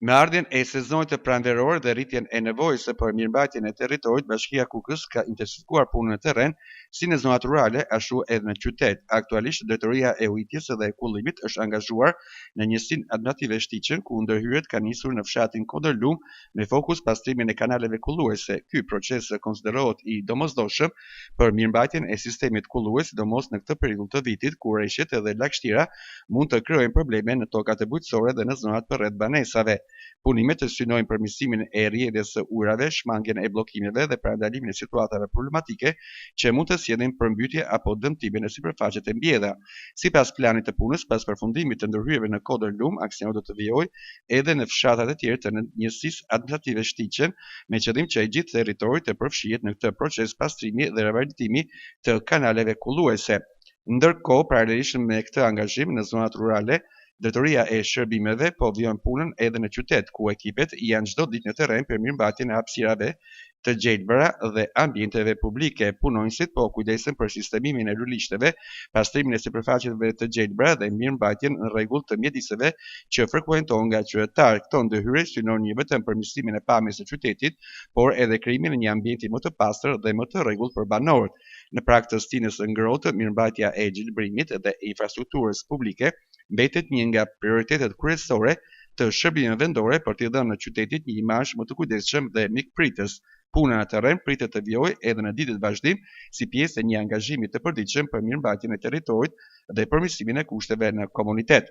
Me ardhjen e sezonit të pranveror dhe rritjen e nevojës për mirëmbajtjen e territorit, Bashkia Kukës ka intensifikuar punën në terren, si në zonat rurale, ashtu edhe në qytet. Aktualisht, Drejtoria e Ujitjes dhe Kullimit është angazhuar në njësinë administrative Shtiqen, ku ndërhyrjet kanë nisur në fshatin Kodërlum me fokus pastrimin e kanaleve kulluese. Ky proces konsiderohet i domosdoshëm për mirëmbajtjen e sistemit kullues, sidomos në këtë periudhë të vitit, ku rreshtet dhe lagështira mund të krijojnë probleme në tokat e bujqësore dhe në zonat përreth banesave. Punimet të synojnë përmirësimin e rrjedhjes së ujrave, shmangjen e bllokimeve dhe parandalimin e situatave problematike që mund të sjellin përmbytje apo dëmtime në sipërfaqet e mbjedhura. Sipas planit të punës, pas përfundimit të ndërhyrjeve në Kodërlum, aksioni do të vijojë edhe në fshatat e tjerë të njësisë administrative Shtiqen, me qëllim që ai gjithë territori të përfshihet në këtë proces pastrimi dhe rehabilitimi të kanaleve kulluese. Ndërkohë, paralelisht me këtë angazhim në zonat rurale, Drejtoria e Shërbimeve po vjen punën edhe në qytet, ku ekipet janë çdo ditë në terren për mirëmbajtjen e hapësirave të gjelbëra dhe ambienteve publike. Punonjësit po kujdesen për sistemimin e lulishtrave, pastrimin e sipërfaqeve të gjelbëra dhe mirëmbajtjen në rregull të mjediseve që frekuentohen nga qytetarët. Këto ndërhyrje synojnë jo vetëm përmirësimin e pamjes së qytetit, por edhe krijimin e një ambienti më të pastër dhe më të rregullt për banorët. Në prag të stinës së ngrohtë, mirëmbajtja e gjelbërimit dhe infrastrukturës publike mbetet një nga prioritetet kryesore të shërbimeve vendore për t'i dhënë në qytetit një imazh më të kujdesshëm dhe mikpritës. Puna në terren pritet të vijojë edhe në ditët vazhdim si pjesë e një angazhimi të përditshëm për mirëmbajtjen e territorit dhe përmirësimin e kushteve në komunitet.